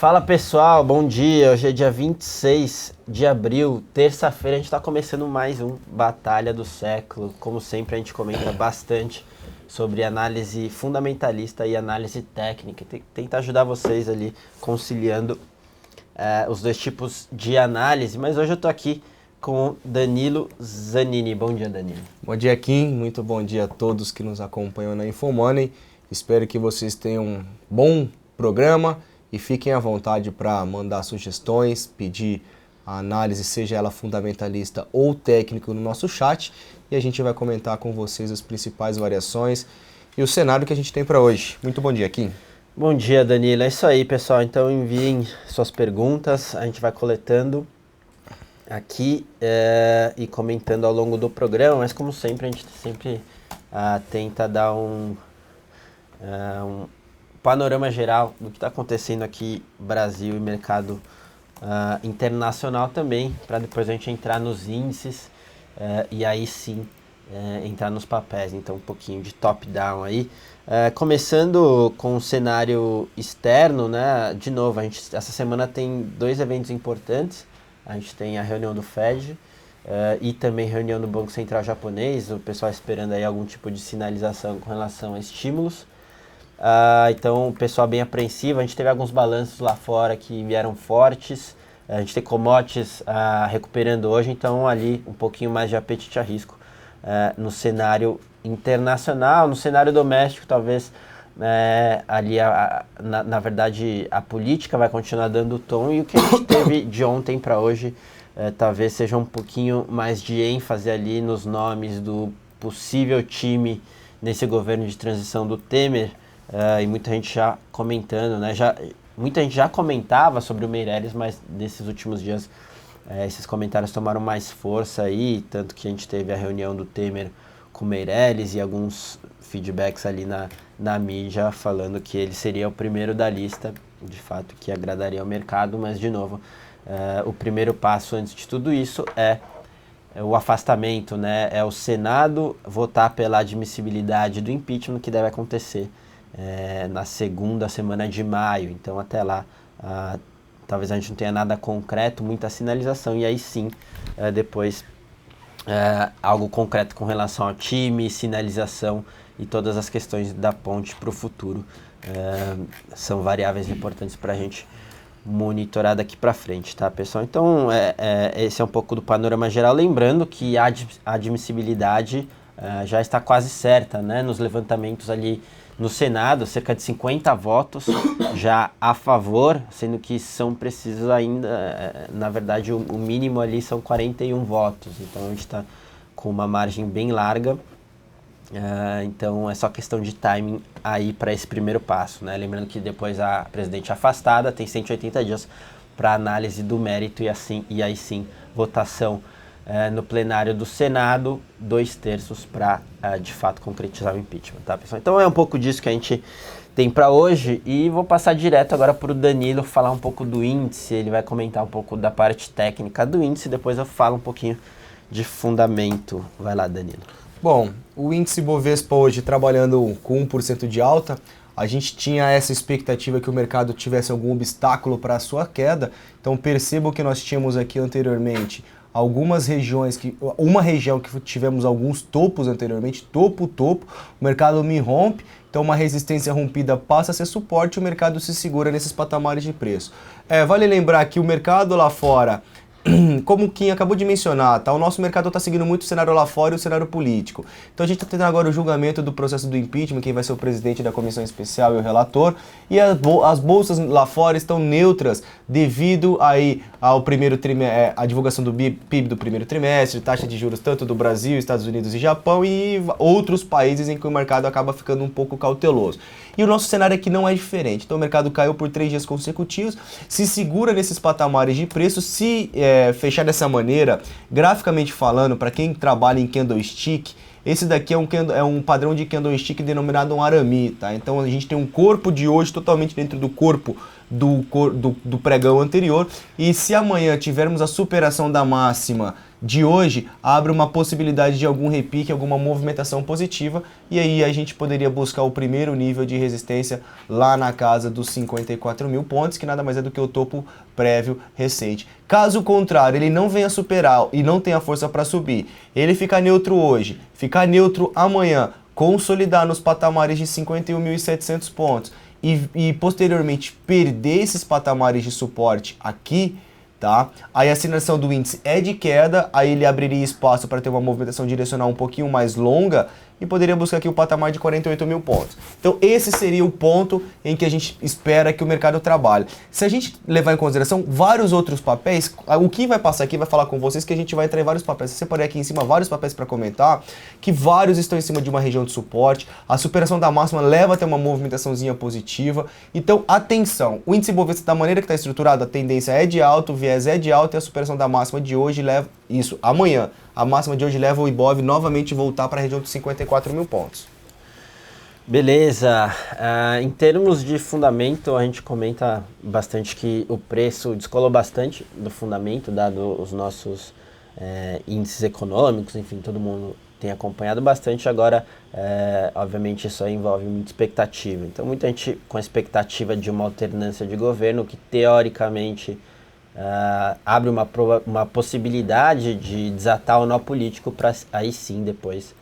Fala pessoal, bom dia. Hoje é dia 26 de abril, terça-feira. A gente está começando mais um Batalha do Século. Como sempre, a gente comenta bastante sobre análise fundamentalista e análise técnica. Tentar ajudar vocês ali conciliando os dois tipos de análise. Mas hoje eu estou aqui com Danilo Zanini. Bom dia, Danilo. Bom dia, Kim. Muito bom dia a todos que nos acompanham na Infomoney. Espero que vocês tenham um bom programa e fiquem à vontade para mandar sugestões, pedir a análise, seja ela fundamentalista ou técnico, no nosso chat, e a gente vai comentar com vocês as principais variações e o cenário que a gente tem para hoje. Muito bom dia, Kim. Bom dia, Danilo. É isso aí, pessoal. Então enviem suas perguntas, a gente vai coletando aqui e comentando ao longo do programa, mas como sempre, a gente sempre tenta dar um panorama geral do que está acontecendo aqui no Brasil e mercado internacional também, para depois a gente entrar nos índices e aí sim entrar nos papéis. Então um pouquinho de top-down aí. Começando com o cenário externo, né? De novo, essa semana tem dois eventos importantes. A gente tem a reunião do Fed e também reunião do Banco Central japonês, o pessoal esperando aí algum tipo de sinalização com relação a estímulos. Então o pessoal bem apreensivo. A gente teve alguns balanços lá fora que vieram fortes, a gente tem commodities recuperando hoje, então ali um pouquinho mais de apetite a risco no cenário internacional. No cenário doméstico talvez ali na verdade a política vai continuar dando o tom, e o que a gente teve de ontem para hoje talvez seja um pouquinho mais de ênfase ali nos nomes do possível time nesse governo de transição do Temer. E muita gente já comentando, né? Muita gente já comentava sobre o Meirelles, mas nesses últimos dias esses comentários tomaram mais força aí, tanto que a gente teve a reunião do Temer com o Meirelles e alguns feedbacks ali na mídia falando que ele seria o primeiro da lista, de fato, que agradaria ao mercado, mas de novo, o primeiro passo antes de tudo isso é o afastamento, né? É o Senado votar pela admissibilidade do impeachment, que deve acontecer na segunda semana de maio. Então até lá talvez a gente não tenha nada concreto, muita sinalização, e aí sim depois algo concreto com relação ao time, sinalização e todas as questões da ponte para o futuro são variáveis importantes para a gente monitorar daqui para frente, tá, pessoal? Então esse é um pouco do panorama geral, lembrando que a admissibilidade já está quase certa, né? Nos levantamentos ali no Senado, cerca de 50 votos já a favor, sendo que são precisos ainda, na verdade o mínimo ali são 41 votos, então a gente está com uma margem bem larga, então é só questão de timing aí para esse primeiro passo, né? Lembrando que depois a presidente afastada tem 180 dias para análise do mérito e aí sim votação no plenário do Senado, 2/3 para de fato concretizar o impeachment, tá, pessoal? Então é um pouco disso que a gente tem para hoje, e vou passar direto agora para o Danilo falar um pouco do índice. Ele vai comentar um pouco da parte técnica do índice, depois eu falo um pouquinho de fundamento. Vai lá, Danilo. Bom, o índice Bovespa hoje trabalhando com 1% de alta. A gente tinha essa expectativa que o mercado tivesse algum obstáculo para a sua queda, então perceba o que nós tínhamos aqui anteriormente. Algumas regiões, uma região que tivemos alguns topos anteriormente, topo, o mercado me rompe, então uma resistência rompida passa a ser suporte, o mercado se segura nesses patamares de preço. Vale lembrar que o mercado lá fora, como o Kim acabou de mencionar, tá? O nosso mercado está seguindo muito o cenário lá fora e o cenário político. Então a gente está tendo agora o julgamento do processo do impeachment, quem vai ser o presidente da comissão especial e o relator, e as bolsas lá fora estão neutras devido aí ao primeiro trimestre, a divulgação do PIB do primeiro trimestre, taxa de juros tanto do Brasil, Estados Unidos e Japão e outros países em que o mercado acaba ficando um pouco cauteloso. E o nosso cenário aqui não é diferente. Então o mercado caiu por 3 dias consecutivos, se segura nesses patamares de preço, se fechar dessa maneira, graficamente falando, para quem trabalha em candlestick, esse daqui é um padrão de candlestick denominado um arame, tá? Então a gente tem um corpo de hoje totalmente dentro do corpo do pregão anterior, e se amanhã tivermos a superação da máxima de hoje abre uma possibilidade de algum repique, alguma movimentação positiva, e aí a gente poderia buscar o primeiro nível de resistência lá na casa dos 54 mil pontos, que nada mais é do que o topo prévio recente. Caso contrário, ele não venha superar e não tenha força para subir, ele ficar neutro hoje, ficar neutro amanhã, consolidar nos patamares de 51.700 pontos e posteriormente perder esses patamares de suporte aqui, tá? Aí a sinalização do índice é de queda, aí ele abriria espaço para ter uma movimentação direcional um pouquinho mais longa e poderia buscar aqui o patamar de 48 mil pontos. Então esse seria o ponto em que a gente espera que o mercado trabalhe. Se a gente levar em consideração vários outros papéis, o que vai passar aqui vai falar com vocês que a gente vai entrar em vários papéis. Eu separei aqui em cima vários papéis para comentar, que vários estão em cima de uma região de suporte, a superação da máxima leva a ter uma movimentaçãozinha positiva. Então atenção, o índice Bovespa da maneira que está estruturado, a tendência é de alta, o viés é de alta e a superação da máxima de hoje leva isso, amanhã. A máxima de hoje leva o Ibov novamente voltar para a região dos 54 mil pontos. Beleza. Em termos de fundamento, a gente comenta bastante que o preço descolou bastante do fundamento, dado os nossos índices econômicos, enfim, todo mundo tem acompanhado bastante. Agora, obviamente, isso aí envolve muita expectativa. Então, muita gente com a expectativa de uma alternância de governo que, teoricamente, abre uma possibilidade de desatar o nó político para aí sim depois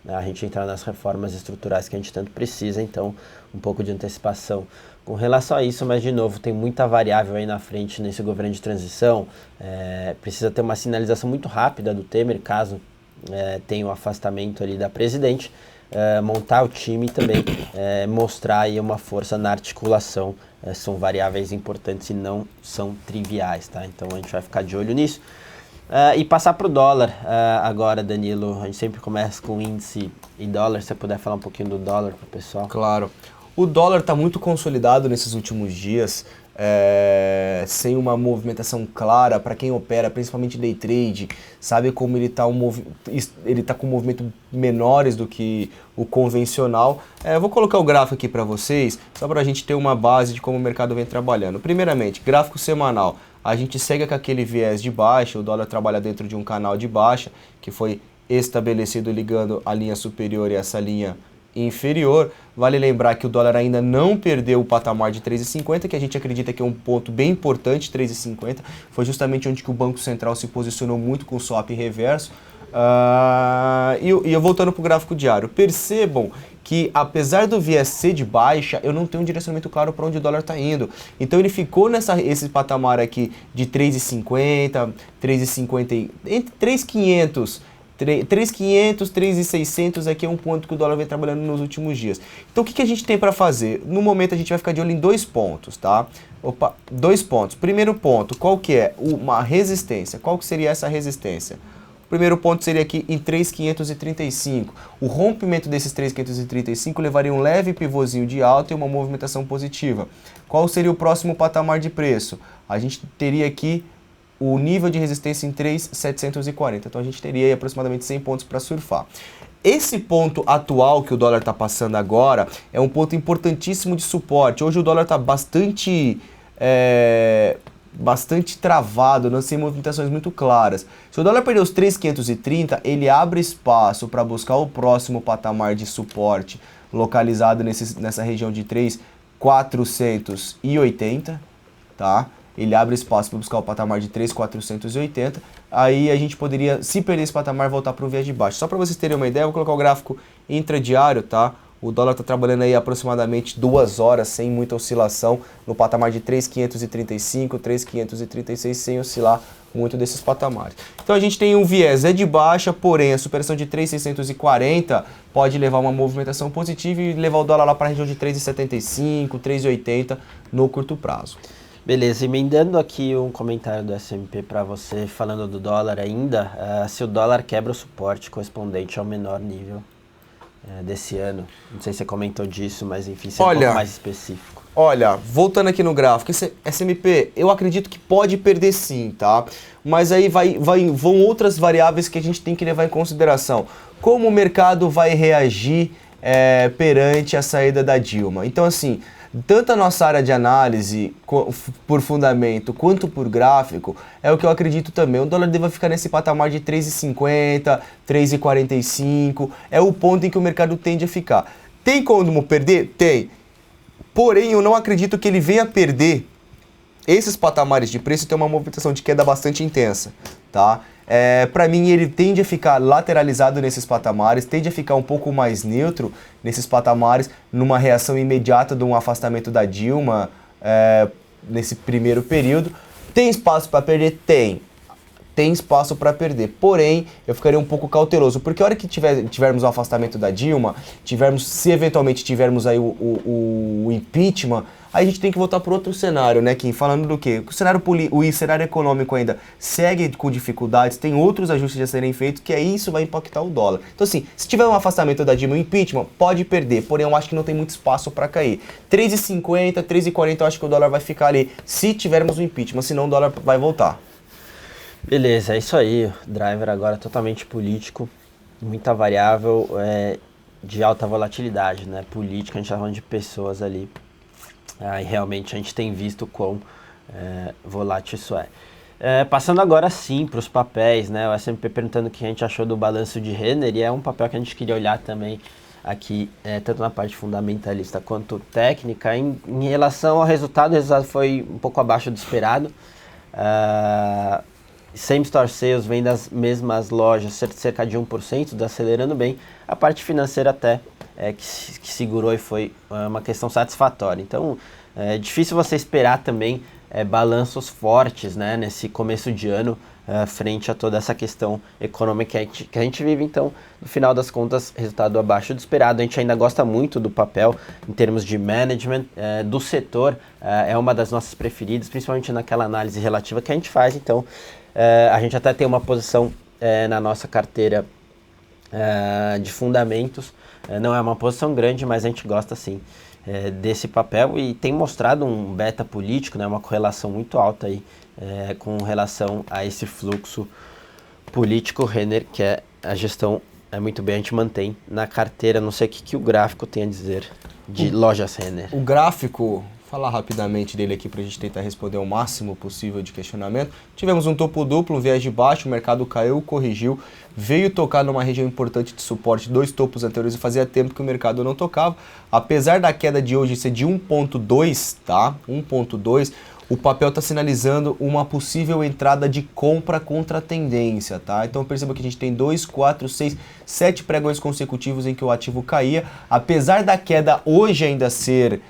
a gente entrar nas reformas estruturais que a gente tanto precisa. Então um pouco de antecipação com relação a isso, mas de novo tem muita variável aí na frente nesse governo de transição. Precisa ter uma sinalização muito rápida do Temer caso tenha o afastamento ali da presidente, montar o time e também mostrar aí uma força na articulação. São variáveis importantes e não são triviais, tá? Então a gente vai ficar de olho nisso. E passar para o dólar agora, Danilo. A gente sempre começa com índice e dólar. Se você puder falar um pouquinho do dólar para o pessoal. Claro. O dólar está muito consolidado nesses últimos dias, sem uma movimentação clara para quem opera, principalmente day trade, sabe como ele está com um movimento menores do que o convencional. Eu vou colocar o gráfico aqui para vocês, só para a gente ter uma base de como o mercado vem trabalhando. Primeiramente, gráfico semanal. A gente segue com aquele viés de baixa, o dólar trabalha dentro de um canal de baixa, que foi estabelecido ligando a linha superior e essa linha inferior. Vale lembrar que o dólar ainda não perdeu o patamar de 3,50, que a gente acredita que é um ponto bem importante, 3,50. Foi justamente onde que o Banco Central se posicionou muito com o swap reverso. E eu voltando para o gráfico diário, percebam que apesar do viés ser de baixa, eu não tenho um direcionamento claro para onde o dólar está indo. Então ele ficou esse patamar aqui de 3,50, 3,50, entre 3,500, 3,500, 3,600 aqui é um ponto que o dólar vem trabalhando nos últimos dias. Então o que a gente tem para fazer? No momento a gente vai ficar de olho em 2 pontos, tá? 2 pontos. Primeiro ponto, qual que é? Uma resistência. Qual que seria essa resistência? O primeiro ponto seria aqui em 3,535. O rompimento desses 3,535 levaria um leve pivôzinho de alta e uma movimentação positiva. Qual seria o próximo patamar de preço? A gente teria aqui o nível de resistência em 3,740. Então a gente teria aí aproximadamente 100 pontos para surfar. Esse ponto atual que o dólar está passando agora é um ponto importantíssimo de suporte. Hoje o dólar está bastante travado, não sem movimentações muito claras. Se o dólar perder os 3,530, ele abre espaço para buscar o próximo patamar de suporte localizado nessa região de 3,480, tá? Ele abre espaço para buscar o patamar de 3,480. Aí a gente poderia, se perder esse patamar, voltar para o viés de baixo. Só para vocês terem uma ideia, eu vou colocar o gráfico intradiário, tá? O dólar está trabalhando aí aproximadamente 2 horas sem muita oscilação no patamar de 3,535, 3,536 sem oscilar muito desses patamares. Então a gente tem um viés de baixa, porém a superação de 3,640 pode levar uma movimentação positiva e levar o dólar lá para a região de 3,75, 3,80 no curto prazo. Beleza, emendando aqui um comentário do SMP para você, falando do dólar ainda, se o dólar quebra o suporte correspondente ao menor nível desse ano. Não sei se você comentou disso, mas enfim, ser um pouco mais específico. Olha, voltando aqui no gráfico, esse SMP, eu acredito que pode perder sim, tá? Mas aí vão outras variáveis que a gente tem que levar em consideração. Como o mercado vai reagir perante a saída da Dilma? Então, assim, tanto a nossa área de análise por fundamento quanto por gráfico, é o que eu acredito também. O dólar deve ficar nesse patamar de 3,50, 3,45, é o ponto em que o mercado tende a ficar. Tem como perder? Tem. Porém, eu não acredito que ele venha perder esses patamares de preço. Tem uma movimentação de queda bastante intensa, tá? Para mim, ele tende a ficar lateralizado nesses patamares, tende a ficar um pouco mais neutro nesses patamares, numa reação imediata de um afastamento da Dilma nesse primeiro período. Tem espaço para perder? Tem espaço para perder, porém eu ficaria um pouco cauteloso, porque a hora que tivermos o afastamento da Dilma, se eventualmente tivermos aí o impeachment, aí a gente tem que voltar para outro cenário, né, Kim? Falando do quê? O cenário econômico ainda segue com dificuldades, tem outros ajustes a serem feitos, que aí isso vai impactar o dólar. Então assim, se tiver um afastamento da Dilma e o impeachment, pode perder, porém eu acho que não tem muito espaço para cair. 3,50, 3,40 eu acho que o dólar vai ficar ali, se tivermos o impeachment, senão o dólar vai voltar. Beleza, é isso aí. Driver agora totalmente político, muita variável, de alta volatilidade, né? Política, a gente tá falando de pessoas ali. E realmente a gente tem visto quão volátil isso é. Passando agora sim para os papéis, né? O S&P perguntando o que a gente achou do balanço de Renner, e é um papel que a gente queria olhar também aqui, tanto na parte fundamentalista quanto técnica. Em relação ao resultado, o resultado foi um pouco abaixo do esperado. Same Store Sales vem das mesmas lojas, cerca de 1%, desacelerando bem. A parte financeira até que segurou e foi uma questão satisfatória. Então, é difícil você esperar também balanços fortes, né, nesse começo de ano, frente a toda essa questão econômica que a gente vive. Então, no final das contas, resultado abaixo do esperado. A gente ainda gosta muito do papel em termos de management, do setor, é uma das nossas preferidas, principalmente naquela análise relativa que a gente faz. Então, a gente até tem uma posição na nossa carteira de fundamentos, não é uma posição grande, mas a gente gosta sim desse papel e tem mostrado um beta político, né, uma correlação muito alta aí, com relação a esse fluxo político. Renner, que a gestão muito bem, a gente mantém na carteira. Não sei o que o gráfico tem a dizer de lojas Renner. O gráfico, falar rapidamente dele aqui para a gente tentar responder o máximo possível de questionamento. Tivemos um topo duplo, um viés de baixo, o mercado caiu, corrigiu, veio tocar numa região importante de suporte, 2 topos anteriores, e fazia tempo que o mercado não tocava. Apesar da queda de hoje ser de 1,2, tá? 1,2, o papel está sinalizando uma possível entrada de compra contra a tendência, tá? Então perceba que a gente tem 2, 4, 6, 7 pregões consecutivos em que o ativo caía. Apesar da queda hoje ainda ser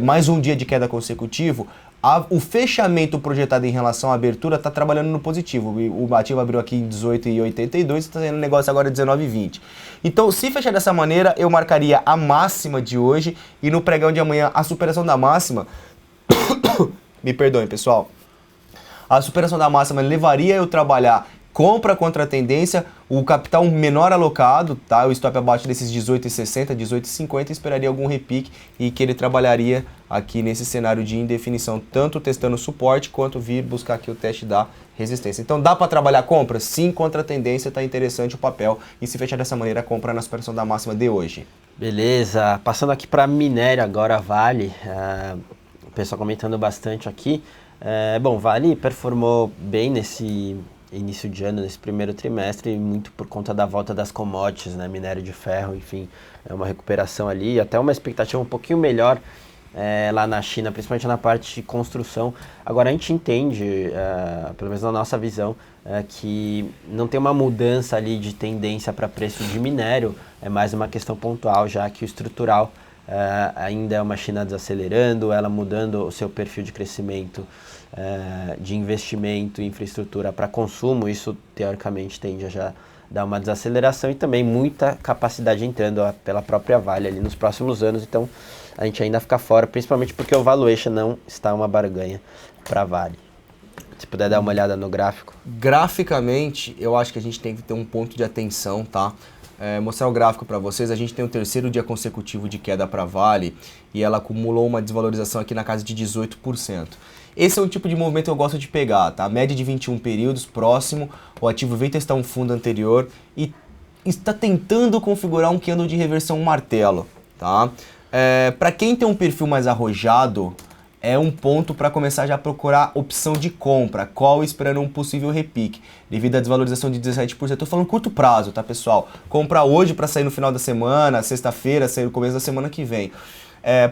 mais um dia de queda consecutivo, o fechamento projetado em relação à abertura está trabalhando no positivo. O ativo abriu aqui em 18,82 e está sendo negócio agora 19,20. Então, se fechar dessa maneira, eu marcaria a máxima de hoje e no pregão de amanhã a superação da máxima. Me perdoem, pessoal. A superação da máxima levaria eu trabalhar compra contra a tendência, o capital menor alocado, tá? O stop abaixo desses 18,60, 18,50, esperaria algum repique e que ele trabalharia aqui nesse cenário de indefinição, tanto testando suporte quanto vir buscar aqui o teste da resistência. Então dá para trabalhar compra? Sim, contra a tendência, tá interessante o papel, e se fechar dessa maneira, compra na superação da máxima de hoje. Beleza, passando aqui para minério agora, Vale, o pessoal comentando bastante aqui. Bom, Vale performou bem nesse início de ano, nesse primeiro trimestre, muito por conta da volta das commodities, né, minério de ferro, enfim, é uma recuperação ali, até uma expectativa um pouquinho melhor lá na China, principalmente na parte de construção. Agora a gente entende, pelo menos na nossa visão, que não tem uma mudança ali de tendência para preço de minério, é mais uma questão pontual, já que o estrutural ainda é uma China desacelerando, ela mudando o seu perfil de crescimento, de investimento em infraestrutura para consumo. Isso teoricamente tende a já dar uma desaceleração, e também muita capacidade entrando pela própria Vale ali nos próximos anos. Então a gente ainda fica fora, principalmente porque o valuation não está uma barganha para Vale. Se puder dar uma olhada no gráfico. Graficamente, eu acho que a gente tem que ter um ponto de atenção, tá? Mostrar o gráfico para vocês. A gente tem o terceiro dia consecutivo de queda para Vale e ela acumulou uma desvalorização aqui na casa de 18%. Esse é um tipo de movimento que eu gosto de pegar, tá? Média de 21 períodos, próximo, o ativo veio testar um fundo anterior e está tentando configurar um candle de reversão martelo, tá? Para quem tem um perfil mais arrojado, é um ponto para começar já a procurar opção de compra, call esperando um possível repique, devido à desvalorização de 17%. Estou falando curto prazo, tá, pessoal? Comprar hoje para sair no final da semana, sexta-feira, sair no começo da semana que vem.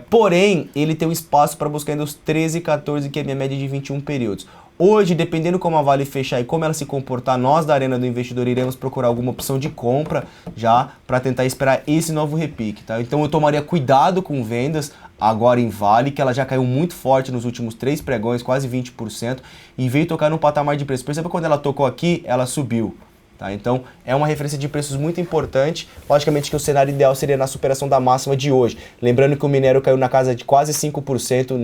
Porém, ele tem um espaço para buscar ainda os 13 e 14, que é a minha média de 21 períodos. Hoje, dependendo como a Vale fechar e como ela se comportar, nós da Arena do Investidor iremos procurar alguma opção de compra já para tentar esperar esse novo repique, tá? Então eu tomaria cuidado com vendas agora em Vale, que ela já caiu muito forte nos últimos 3 pregões, quase 20%, e veio tocar no patamar de preço. Perceba, quando ela tocou aqui, ela subiu. Tá? Então é uma referência de preços muito importante. Logicamente que o cenário ideal seria na superação da máxima de hoje. Lembrando que o minério caiu na casa de quase 5%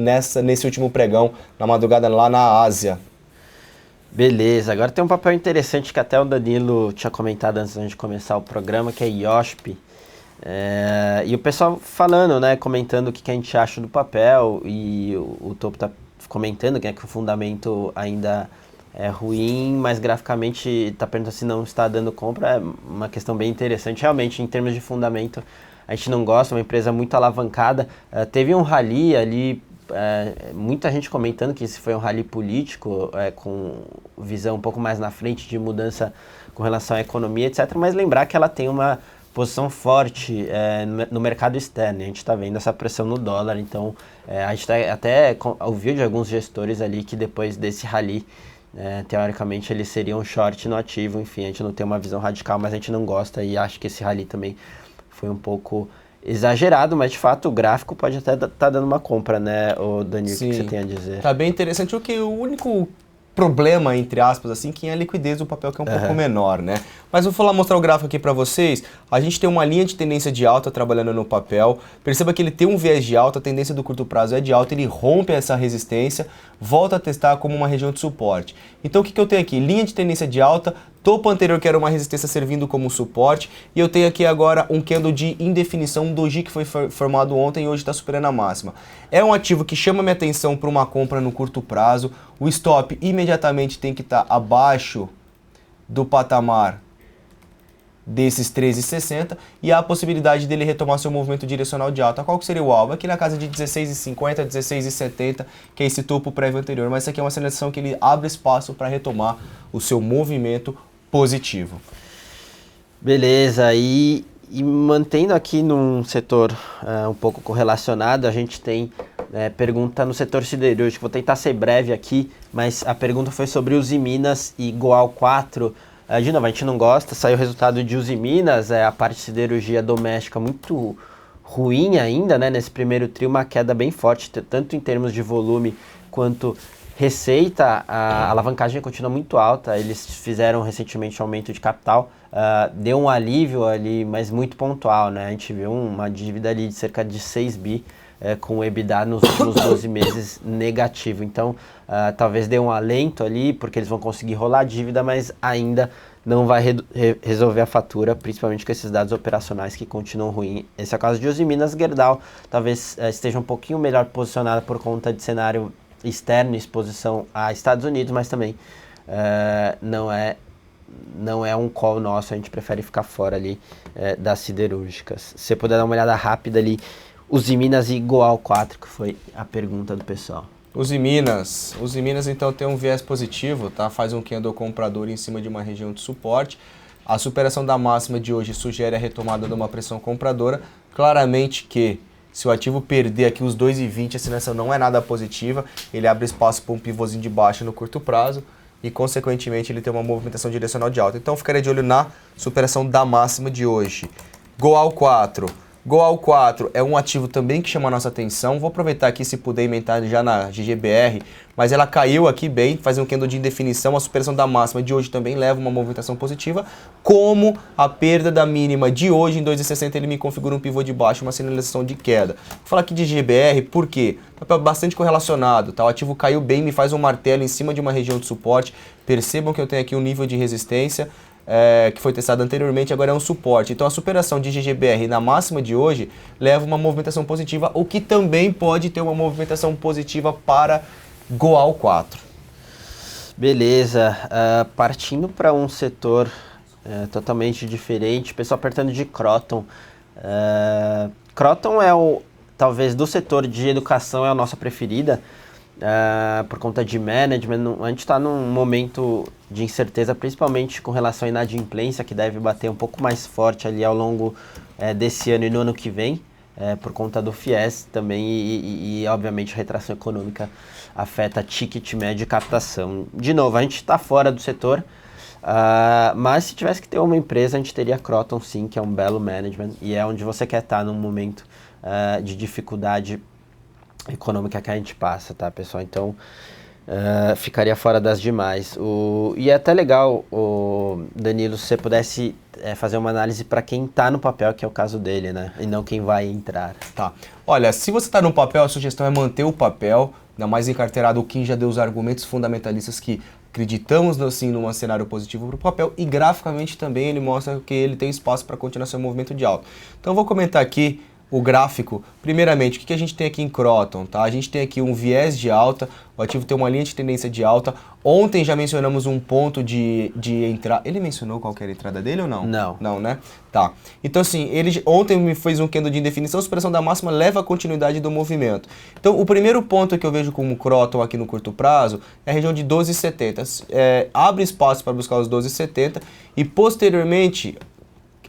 nesse último pregão, na madrugada lá na Ásia. Beleza, agora tem um papel interessante que até o Danilo tinha comentado antes da gente começar o programa, que é IOSP. E o pessoal falando, né, comentando o que a gente acha do papel, e o Topo tá comentando que o fundamento ainda é ruim, mas graficamente está perguntando se não está dando compra. É uma questão bem interessante. Realmente, em termos de fundamento, a gente não gosta, é uma empresa muito alavancada. Teve um rally ali, muita gente comentando que esse foi um rally político, com visão um pouco mais na frente de mudança com relação à economia, etc. Mas lembrar que ela tem uma posição forte no mercado externo. A gente está vendo essa pressão no dólar, então a gente até ouviu de alguns gestores ali que depois desse rally, teoricamente eles seriam short no ativo. Enfim, a gente não tem uma visão radical, mas a gente não gosta, e acho que esse rally também foi um pouco exagerado, mas de fato o gráfico pode até estar dando uma compra, né, o Danilo? Sim. O que você tem a dizer? Tá bem interessante, porque o único problema, entre aspas, assim, que é a liquidez do papel, que é um pouco menor, né? Mas vou mostrar o gráfico aqui para vocês. A gente tem uma linha de tendência de alta trabalhando no papel. Perceba que ele tem um viés de alta, a tendência do curto prazo é de alta, ele rompe essa resistência, volta a testar como uma região de suporte. Então o que eu tenho aqui? Linha de tendência de alta, topo anterior que era uma resistência servindo como suporte, e eu tenho aqui agora um candle de indefinição, um doji que foi formado ontem e hoje está superando a máxima. É um ativo que chama minha atenção para uma compra no curto prazo. O stop imediatamente tem que estar abaixo do patamar desses 13,60 e há a possibilidade dele retomar seu movimento direcional de alta. Qual que seria o alvo? Aqui na casa de 16,50, 16,70, que é esse topo prévio anterior, mas isso aqui é uma seleção que ele abre espaço para retomar o seu movimento positivo. Beleza, e mantendo aqui num setor um pouco correlacionado, a gente tem pergunta no setor siderúrgico. Vou tentar ser breve aqui, mas a pergunta foi sobre Usiminas e Goal 4. De novo, a gente não gosta, saiu o resultado de Usiminas, a parte de siderurgia doméstica muito ruim ainda, né? Nesse primeiro trimestre, uma queda bem forte, tanto em termos de volume quanto receita. A alavancagem continua muito alta, eles fizeram recentemente um aumento de capital, deu um alívio ali, mas muito pontual, né? A gente viu uma dívida ali de cerca de 6 bi, com o EBITDA nos últimos 12 meses negativo. Então, talvez dê um alento ali, porque eles vão conseguir rolar a dívida, mas ainda não vai resolver a fatura, principalmente com esses dados operacionais que continuam ruins. Esse é o caso de Usiminas. Gerdau talvez esteja um pouquinho melhor posicionada por conta de cenário externo, exposição a Estados Unidos, mas também não é um call nosso, a gente prefere ficar fora ali das siderúrgicas. Se você puder dar uma olhada rápida ali, Usiminas e Goal 4, que foi a pergunta do pessoal. Usiminas então tem um viés positivo, tá? Faz um candle comprador em cima de uma região de suporte. A superação da máxima de hoje sugere a retomada de uma pressão compradora. Claramente que se o ativo perder aqui os 2,20, a sinalização não é nada positiva. Ele abre espaço para um pivôzinho de baixa no curto prazo e, consequentemente, ele tem uma movimentação direcional de alta. Então, ficaria de olho na superação da máxima de hoje. Goal 4. Goal 4 é um ativo também que chama a nossa atenção. Vou aproveitar aqui, se puder inventar já na GGBR, mas ela caiu aqui bem, faz um candle de indefinição. A superação da máxima de hoje também leva uma movimentação positiva, como a perda da mínima de hoje em 2,60 ele me configura um pivô de baixo, uma sinalização de queda. Vou falar aqui de GGBR, por quê? Papel bastante correlacionado, tá? O ativo caiu bem, me faz um martelo em cima de uma região de suporte. Percebam que eu tenho aqui um nível de resistência, que foi testado anteriormente, agora é um suporte. Então a superação de GGBR na máxima de hoje leva uma movimentação positiva, o que também pode ter uma movimentação positiva para Goal 4. Beleza, partindo para um setor totalmente diferente, pessoal apertando de Kroton. Kroton talvez do setor de educação é a nossa preferida, por conta de management. A gente está num momento de incerteza, principalmente com relação à inadimplência, que deve bater um pouco mais forte ali ao longo desse ano e no ano que vem, por conta do FIES também e obviamente a retração econômica afeta ticket médio e captação. De novo, a gente está fora do setor, mas se tivesse que ter uma empresa, a gente teria a Kroton sim, que é um belo management e é onde você quer estar num momento de dificuldade econômica que a gente passa, tá, pessoal? Então, ficaria fora das demais. E é até legal, Danilo, se você pudesse fazer uma análise para quem está no papel, que é o caso dele, né? E não quem vai entrar. Tá. Olha, se você está no papel, a sugestão é manter o papel, ainda mais encarteirado. O Kim já deu os argumentos fundamentalistas que acreditamos, assim, num cenário positivo para o papel, e graficamente também ele mostra que ele tem espaço para continuar seu movimento de alta. Então eu vou comentar aqui o gráfico. Primeiramente, o que a gente tem aqui em Kroton, tá? A gente tem aqui um viés de alta, o ativo tem uma linha de tendência de alta. Ontem já mencionamos um ponto de entrada. Ele mencionou qual que era a entrada dele ou não? Não. Não, né? Tá. Então assim, ele ontem me fez um candle de indefinição, superação da máxima leva a continuidade do movimento. Então o primeiro ponto que eu vejo como Kroton aqui no curto prazo é a região de 12,70. Abre espaço para buscar os 12,70 e posteriormente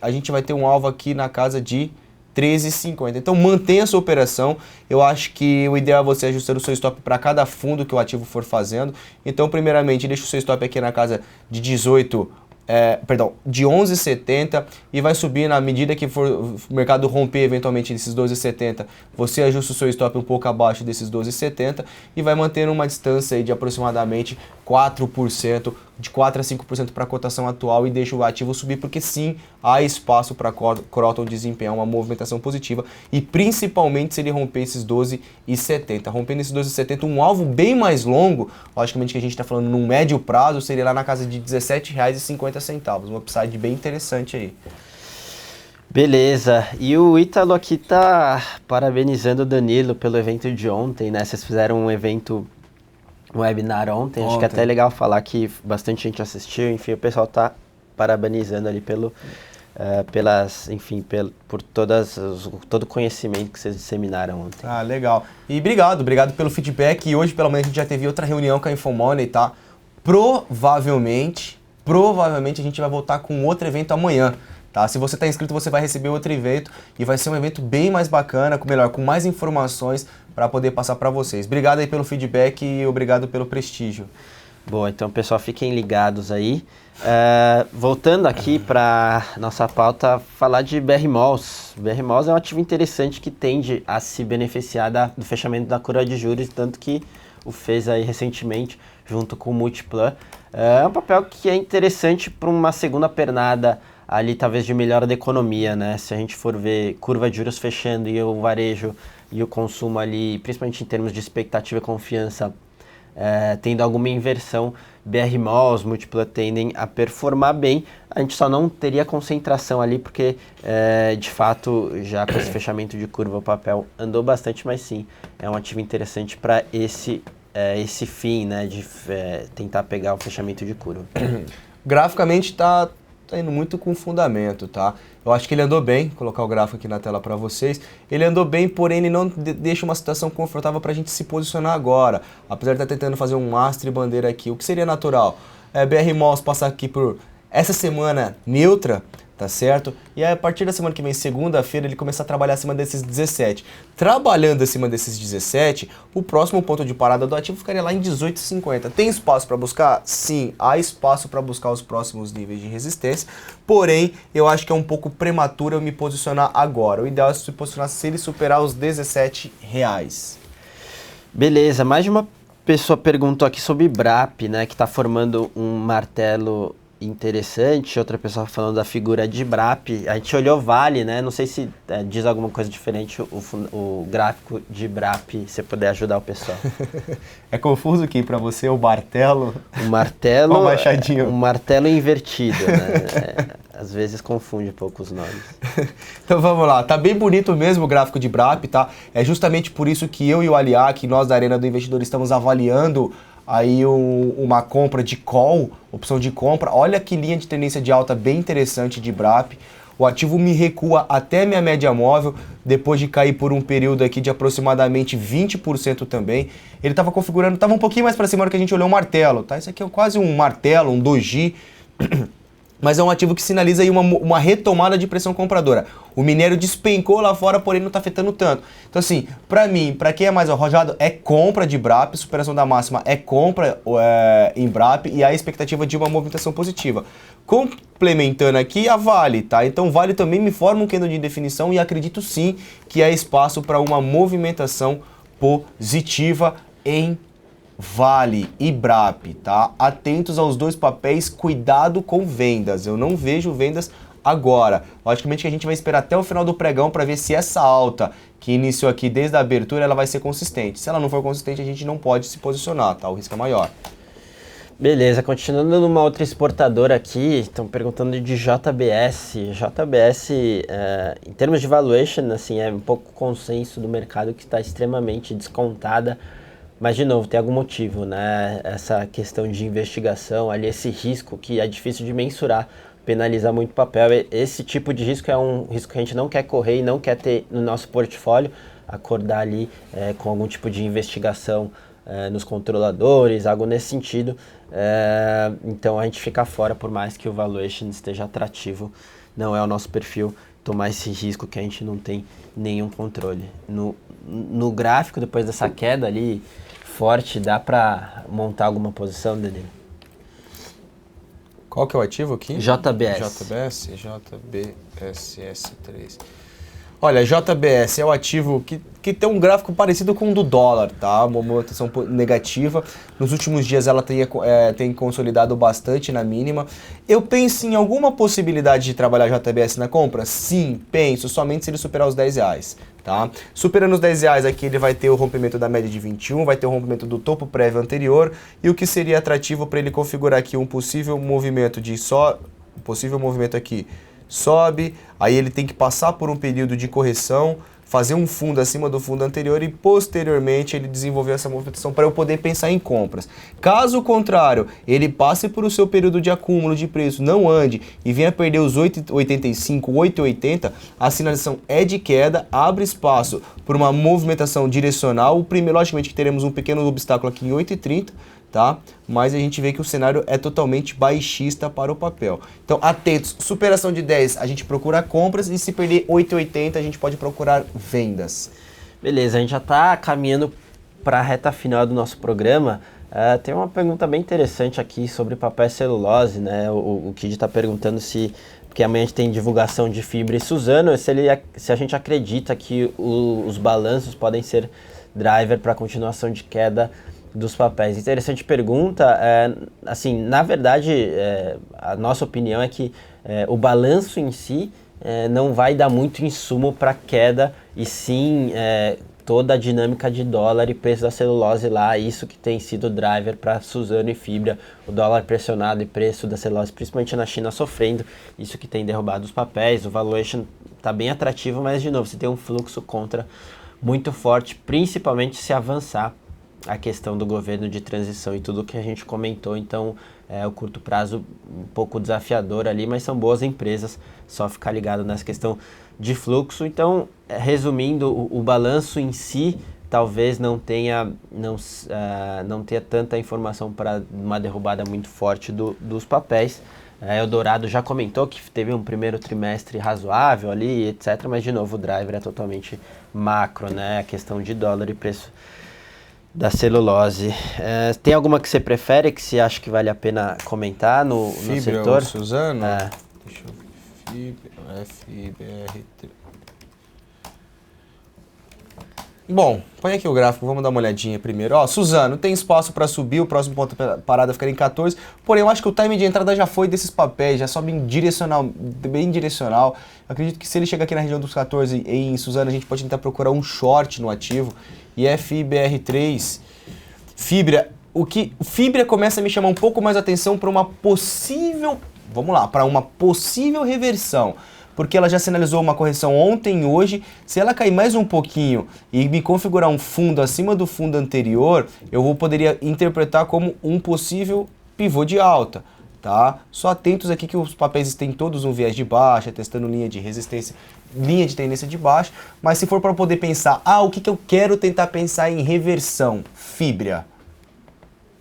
a gente vai ter um alvo aqui na casa de 13,50. Então mantenha a sua operação. Eu acho que o ideal é você ajustar o seu stop para cada fundo que o ativo for fazendo. Então, primeiramente, deixa o seu stop aqui na casa de 11,70 e vai subir na medida que for o mercado romper eventualmente esses 12,70. Você ajusta o seu stop um pouco abaixo desses 12,70 e vai manter uma distância aí de aproximadamente 4%, de 4 a 5% para a cotação atual, e deixa o ativo subir, porque sim, há espaço para Kroton desempenhar uma movimentação positiva, e principalmente se ele romper esses 12,70. Rompendo esses 12,70, um alvo bem mais longo, logicamente que a gente está falando num médio prazo, seria lá na casa de R$ 17,50, um upside bem interessante aí. Beleza, e o Ítalo aqui tá parabenizando o Danilo pelo evento de ontem, né? Vocês fizeram um webinar ontem, acho que é até legal falar que bastante gente assistiu, enfim, o pessoal tá parabenizando ali por todo o conhecimento que vocês disseminaram ontem. Ah, legal. E obrigado pelo feedback. E hoje pela manhã a gente já teve outra reunião com a Infomoney, tá? Provavelmente a gente vai voltar com outro evento amanhã. Tá? Se você está inscrito, você vai receber outro evento e vai ser um evento bem mais bacana, com mais informações para poder passar para vocês. Obrigado aí pelo feedback e obrigado pelo prestígio. Boa, então pessoal, fiquem ligados aí. Voltando aqui para nossa pauta, falar de BR Malls. BR Malls é um ativo interessante que tende a se beneficiar do fechamento da curva de juros, tanto que o fez aí recentemente junto com o Multiplan. É um papel que é interessante para uma segunda pernada ali, talvez de melhora da economia, né? Se a gente for ver curva de juros fechando e o varejo e o consumo ali, principalmente em termos de expectativa e confiança, tendo alguma inversão, BR Malls, Multiplan tendem a performar bem. A gente só não teria concentração ali porque, de fato, já com esse fechamento de curva, o papel andou bastante, mas sim, é um ativo interessante para esse fim, né, de tentar pegar o fechamento de curva. Graficamente tá indo muito com fundamento, tá? Eu acho que ele andou bem, vou colocar o gráfico aqui na tela para vocês. Ele andou bem, porém ele não deixa uma situação confortável para a gente se posicionar agora. Apesar de estar tentando fazer um mastro e bandeira aqui, o que seria natural? BR Malls passar aqui por essa semana neutra, tá certo? E aí, a partir da semana que vem, segunda-feira, ele começa a trabalhar acima desses 17. Trabalhando acima desses 17, o próximo ponto de parada do ativo ficaria lá em 18,50. Tem espaço para buscar? Sim, há espaço para buscar os próximos níveis de resistência, porém, eu acho que é um pouco prematuro eu me posicionar agora. O ideal é se posicionar se ele superar os R$17. Beleza, mais de uma pessoa perguntou aqui sobre BRAP, né, que está formando um martelo interessante. Outra pessoa falando da figura de BRAP. A gente olhou Vale, né? Não sei se diz alguma coisa diferente o gráfico de BRAP, se puder ajudar o pessoal. É confuso aqui para você o martelo? O martelo, o machadinho. Um martelo invertido, né? Às vezes confunde um pouco os nomes. Então vamos lá, tá bem bonito mesmo o gráfico de BRAP, tá? É justamente por isso que eu e o Aliac, nós da Arena do Investidor, estamos avaliando aí uma compra de call, opção de compra. Olha que linha de tendência de alta bem interessante de BRAP. o ativo me recua até minha média móvel, depois de cair por um período aqui de aproximadamente 20% também. Ele estava configurando, estava um pouquinho mais para cima na hora que a gente olhou o martelo, tá? Isso aqui é quase um martelo, um doji, mas é um ativo que sinaliza aí uma retomada de pressão compradora. O minério despencou lá fora, porém não está afetando tanto. Então assim, para mim, para quem é mais arrojado, é compra de BRAP, superação da máxima é compra em BRAP e há a expectativa de uma movimentação positiva. Complementando aqui a Vale, tá? Então Vale também me forma um candle de indefinição e acredito sim que há espaço para uma movimentação positiva em Vale e BRAP, tá? Atentos aos dois papéis, cuidado com vendas. Eu não vejo vendas agora. Logicamente que a gente vai esperar até o final do pregão para ver se essa alta que iniciou aqui desde a abertura, ela vai ser consistente. Se ela não for consistente, a gente não pode se posicionar, tá? O risco é maior. Beleza, continuando numa outra exportadora aqui, estão perguntando de JBS. JBS, em termos de valuation, assim, é um pouco consenso do mercado que está extremamente descontada. Mas, de novo, tem algum motivo, né? Essa questão de investigação, ali, esse risco que é difícil de mensurar, penaliza muito o papel. Esse tipo de risco é um risco que a gente não quer correr e não quer ter no nosso portfólio, acordar ali com algum tipo de investigação nos controladores, algo nesse sentido. Então, a gente fica fora, por mais que o valuation esteja atrativo, não é o nosso perfil tomar esse risco que a gente não tem nenhum controle. No gráfico, depois dessa queda ali forte, dá para montar alguma posição, Danilo? Qual que é o ativo aqui? JBS. JBSS3. Olha, JBS é o ativo que tem um gráfico parecido com o do dólar, tá? Uma movimentação negativa. Nos últimos dias ela tem consolidado bastante na mínima. Eu penso em alguma possibilidade de trabalhar JBS na compra? Sim, penso, somente se ele superar os R$10. Tá? Superando os R$10 aqui, ele vai ter o rompimento da média de 21, vai ter o rompimento do topo prévio anterior, e o que seria atrativo para ele configurar aqui um possível movimento aqui sobe, aí ele tem que passar por um período de correção, fazer um fundo acima do fundo anterior e posteriormente ele desenvolver essa movimentação para eu poder pensar em compras. Caso contrário, ele passe por o seu período de acúmulo de preço, não ande e venha perder os 8,85, 8,80, a sinalização é de queda, abre espaço por uma movimentação direcional. Logicamente que teremos um pequeno obstáculo aqui em 8,30, tá? Mas a gente vê que o cenário é totalmente baixista para o papel. Então, atentos, superação de 10, a gente procura compras e se perder 8,80, a gente pode procurar vendas. Beleza, a gente já está caminhando para a reta final do nosso programa. Tem uma pergunta bem interessante aqui sobre papel e celulose, né? O Kid está perguntando porque amanhã a gente tem divulgação de Fibra e Suzano, se a gente acredita que os balanços podem ser driver para a continuação de queda dos papéis. Interessante pergunta. Assim, na verdade, a nossa opinião é que o balanço em si não vai dar muito insumo para queda, e sim toda a dinâmica de dólar e preço da celulose lá, isso que tem sido driver para Suzano e Fibra, o dólar pressionado e preço da celulose, principalmente na China, sofrendo, isso que tem derrubado os papéis. O valuation está bem atrativo, mas de novo, você tem um fluxo contra muito forte, principalmente se avançar a questão do governo de transição e tudo que a gente comentou. Então, o curto prazo um pouco desafiador ali, mas são boas empresas, só ficar ligado nessa questão de fluxo. Então, resumindo, o balanço em si talvez não tenha tanta informação para uma derrubada muito forte dos papéis. Eldorado já comentou que teve um primeiro trimestre razoável ali, etc. Mas, de novo, o driver é totalmente macro, né? A questão de dólar e preço da celulose. Tem alguma que você prefere, que você acha que vale a pena comentar no Fibra setor? Ou Suzano? Deixa eu ver. FIBR3. Bom, põe aqui o gráfico, vamos dar uma olhadinha primeiro. Ó, Suzano, tem espaço para subir, o próximo ponto de parada ficaria em 14, porém eu acho que o time de entrada já foi desses papéis, já sobe bem direcional. Eu acredito que se ele chegar aqui na região dos 14 em Suzano, a gente pode tentar procurar um short no ativo. E FIBR3, Fibra começa a me chamar um pouco mais atenção para uma possível, para uma possível reversão. Porque ela já sinalizou uma correção ontem e hoje. Se ela cair mais um pouquinho e me configurar um fundo acima do fundo anterior, poderia interpretar como um possível pivô de alta. tá? Só atentos aqui que os papéis têm todos um viés de baixa, testando linha de resistência, linha de tendência de baixa, mas se for para poder pensar, o que eu quero tentar pensar em reversão, Fibria.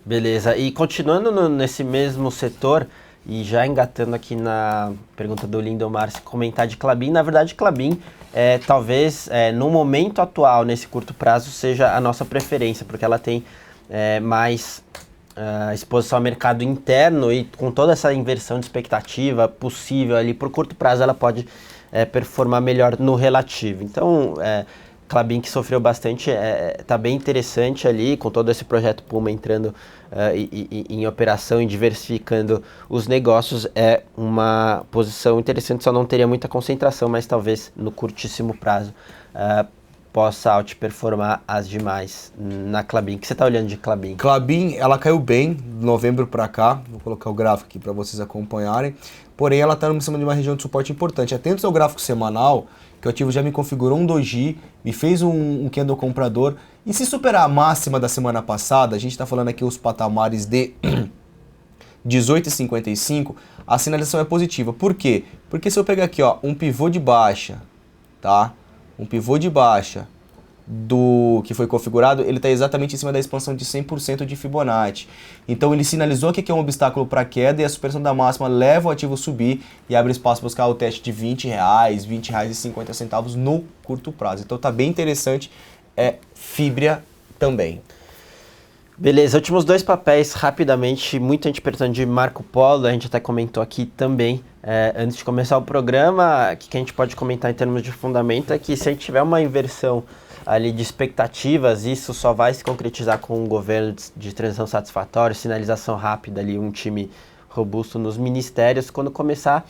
Beleza, e continuando nesse mesmo setor, e já engatando aqui na pergunta do Lindomar, se comentar de Klabin, na verdade Klabin talvez no momento atual, nesse curto prazo, seja a nossa preferência, porque ela tem mais exposição ao mercado interno e com toda essa inversão de expectativa possível ali, por curto prazo ela pode performar melhor no relativo. Então, Klabin, que sofreu bastante, está bem interessante ali, com todo esse projeto Puma entrando em operação e diversificando os negócios. É uma posição interessante, só não teria muita concentração, mas talvez no curtíssimo prazo possa outperformar as demais na Klabin. O que você está olhando de Klabin? Klabin, ela caiu bem de novembro para cá, vou colocar o gráfico aqui para vocês acompanharem, porém ela está em cima de uma região de suporte importante. Atentos ao gráfico semanal, que o ativo já me configurou um doji, me fez um candle comprador, e se superar a máxima da semana passada, a gente está falando aqui os patamares de 18,55, a sinalização é positiva. Por quê? Porque se eu pegar aqui um pivô de baixa, tá? Um pivô de baixa do que foi configurado, ele está exatamente em cima da expansão de 100% de Fibonacci. Então ele sinalizou que aqui é um obstáculo para queda e a superação da máxima leva o ativo a subir e abre espaço para buscar o teste de R$20, R$20,50 no curto prazo. Então tá bem interessante, Fibria também. Beleza, últimos dois papéis rapidamente, muita gente perguntando de Marco Polo, a gente até comentou aqui também, antes de começar o programa, o que a gente pode comentar em termos de fundamento é que se a gente tiver uma inversão ali de expectativas, isso só vai se concretizar com um governo de transição satisfatório, sinalização rápida ali, um time robusto nos ministérios. Quando começar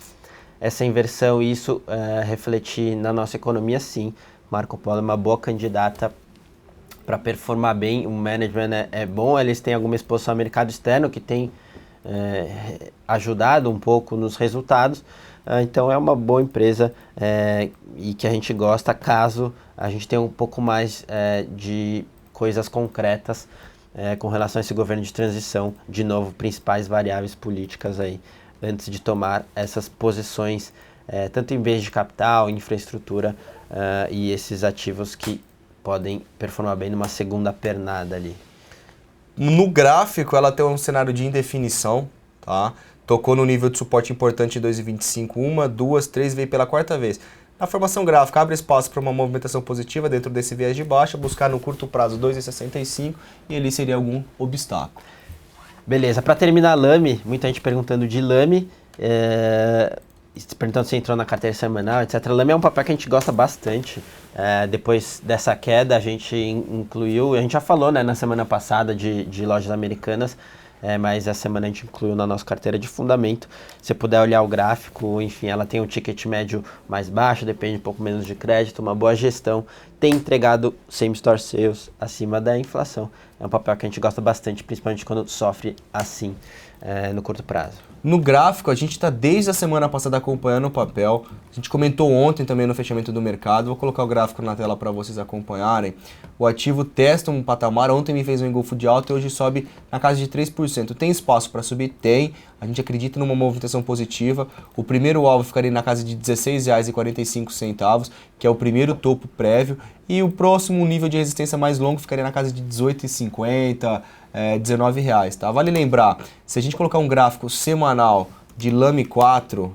essa inversão e isso refletir na nossa economia, sim, Marco Polo é uma boa candidata para performar bem. O management é bom, eles têm alguma exposição ao mercado externo que tem ajudado um pouco nos resultados, então é uma boa empresa e que a gente gosta caso a gente tenha um pouco mais de coisas concretas com relação a esse governo de transição, de novo, principais variáveis políticas aí, antes de tomar essas posições, tanto em bens de capital, infraestrutura e esses ativos que podem performar bem numa segunda pernada ali. No gráfico, ela tem um cenário de indefinição, tá? Tocou no nível de suporte importante em 2,25, uma, duas, três, veio pela quarta vez. Na formação gráfica, abre espaço para uma movimentação positiva dentro desse viés de baixa, buscar no curto prazo 2,65 e ali seria algum obstáculo. Beleza, para terminar, Lame, muita gente perguntando de Lame, perguntando se entrou na carteira semanal, etc. Lame é um papel que a gente gosta bastante. Depois dessa queda, a gente incluiu, a gente já falou na semana passada de lojas americanas, mas essa semana a gente incluiu na nossa carteira de fundamento. Se você puder olhar o gráfico, enfim, ela tem um ticket médio mais baixo, depende um pouco menos de crédito, uma boa gestão, tem entregado same-store sales acima da inflação. É um papel que a gente gosta bastante, principalmente quando sofre assim no curto prazo. No gráfico, a gente está desde a semana passada acompanhando o papel. A gente comentou ontem também no fechamento do mercado. Vou colocar o gráfico na tela para vocês acompanharem. O ativo testa um patamar. Ontem me fez um engolfo de alta e hoje sobe na casa de 3%. Tem espaço para subir? Tem. A gente acredita numa movimentação positiva. O primeiro alvo ficaria na casa de R$16,45, que é o primeiro topo prévio. E o próximo nível de resistência mais longo ficaria na casa de R$18,50, R$19, tá? Vale lembrar, se a gente colocar um gráfico semanal de Lame 4,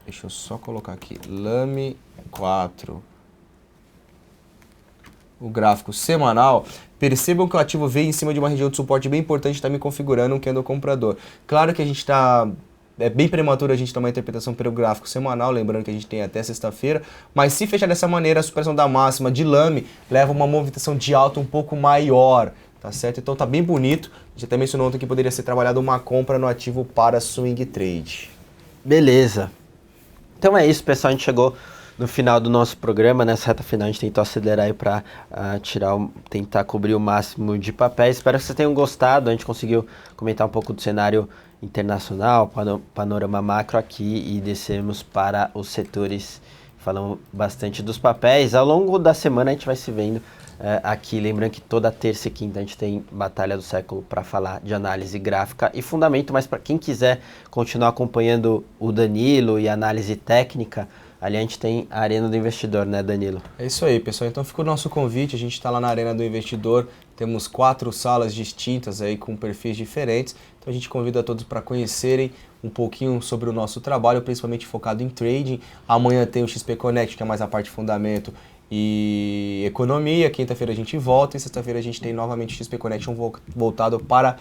deixa eu só colocar aqui, Lame 4, o gráfico semanal, percebam que o ativo veio em cima de uma região de suporte bem importante, está me configurando um candle comprador. Claro que a gente está... É bem prematuro a gente dar uma interpretação pelo gráfico semanal, lembrando que a gente tem até sexta-feira, mas se fechar dessa maneira, a superação da máxima de Lame leva uma movimentação de alta um pouco maior, tá certo? Então tá bem bonito, a gente até mencionou ontem que poderia ser trabalhada uma compra no ativo para swing trade. Beleza. Então é isso, pessoal, a gente chegou no final do nosso programa, nessa reta final a gente tentou acelerar aí para tentar cobrir o máximo de papéis. Espero que vocês tenham gostado, a gente conseguiu comentar um pouco do cenário internacional, panorama macro aqui e descemos para os setores falamos bastante dos papéis. Ao longo da semana a gente vai se vendo aqui, lembrando que toda terça e quinta a gente tem Batalha do Século para falar de análise gráfica e fundamento, mas para quem quiser continuar acompanhando o Danilo e análise técnica, ali a gente tem a Arena do Investidor, né, Danilo? É isso aí, pessoal. Então fica o nosso convite, a gente está lá na Arena do Investidor, temos 4 salas distintas aí com perfis diferentes, então a gente convida todos para conhecerem um pouquinho sobre o nosso trabalho, principalmente focado em trading. Amanhã tem o XP Connect, que é mais a parte de fundamento e economia. Quinta-feira a gente volta e sexta-feira a gente tem novamente o XP Connection voltado para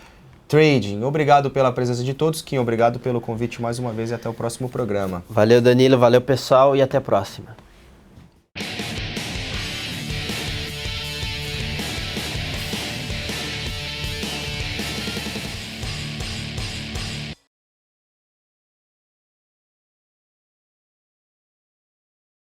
trading. Obrigado pela presença de todos, Kim, obrigado pelo convite mais uma vez e até o próximo programa. Valeu, Danilo, valeu, pessoal, e até a próxima.